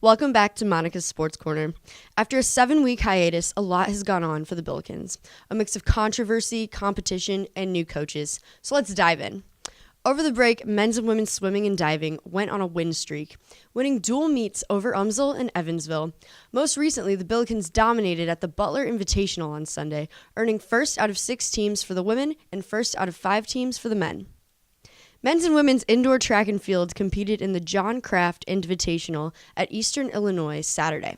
Welcome back to Monica's Sports Corner. After a 7-week hiatus, a lot has gone on for the Billikens. A mix of controversy, competition, and new coaches. So let's dive in. Over the break, men's and women's swimming and diving went on a win streak, winning dual meets over Umsel and Evansville. Most recently, the Billikens dominated at the Butler Invitational on Sunday, earning first out of 6 teams for the women and first out of 5 teams for the men. Men's and women's indoor track and field competed in the John Kraft Invitational at Eastern Illinois Saturday.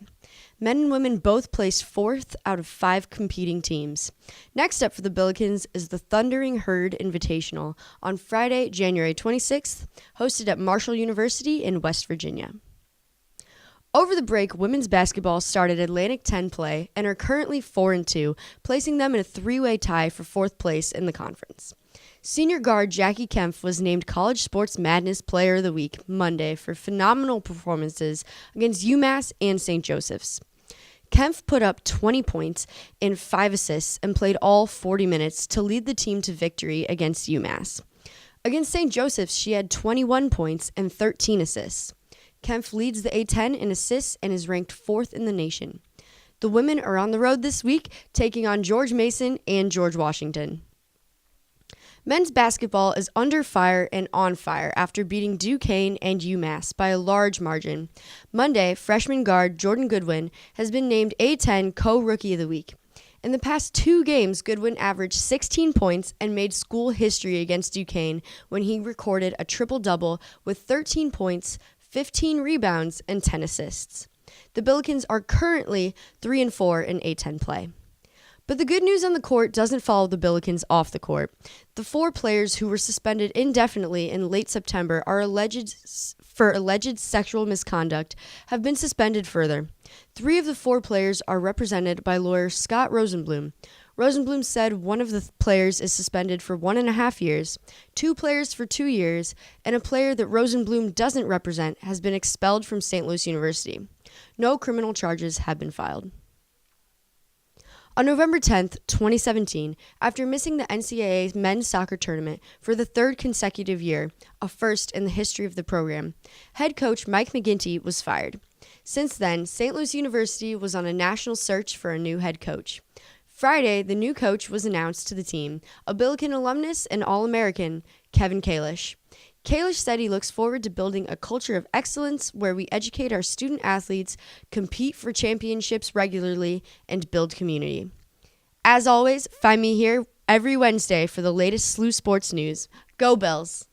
Men and women both placed 4th out of 5 competing teams. Next up for the Billikens is the Thundering Herd Invitational on Friday, January 26th, hosted at Marshall University in West Virginia. Over the break, women's basketball started Atlantic 10 play and are currently 4-2, placing them in a 3-way tie for 4th place in the conference. Senior guard Jackie Kempf was named College Sports Madness Player of the Week Monday for phenomenal performances against UMass and St. Joseph's. Kempf put up 20 points and 5 assists and played all 40 minutes to lead the team to victory against UMass. Against St. Joseph's, she had 21 points and 13 assists. Kempf leads the A-10 in assists and is ranked 4th in the nation. The women are on the road this week, taking on George Mason and George Washington. Men's basketball is under fire and on fire after beating Duquesne and UMass by a large margin. Monday, freshman guard Jordan Goodwin has been named A-10 Co-Rookie of the Week. In the past 2 games, Goodwin averaged 16 points and made school history against Duquesne when he recorded a triple-double with 13 points, 15 rebounds, and 10 assists. The Billikens are currently 3-4 in A-10 play. But the good news on the court doesn't follow the Billikens off the court. The 4 players who were suspended indefinitely in late September for alleged sexual misconduct have been suspended further. 3 of the 4 players are represented by lawyer Scott Rosenblum. Rosenblum said one of the players is suspended for 1.5 years, 2 players for 2 years, and a player that Rosenblum doesn't represent has been expelled from St. Louis University. No criminal charges have been filed. On November 10, 2017, after missing the NCAA men's soccer tournament for the 3rd consecutive year, a first in the history of the program, head coach Mike McGinty was fired. Since then, St. Louis University was on a national search for a new head coach. Friday, the new coach was announced to the team, a Billiken alumnus and All-American, Kevin Kalish. Kalish said he looks forward to building a culture of excellence where we educate our student athletes, compete for championships regularly, and build community. As always, find me here every Wednesday for the latest SLU sports news. Go Bills!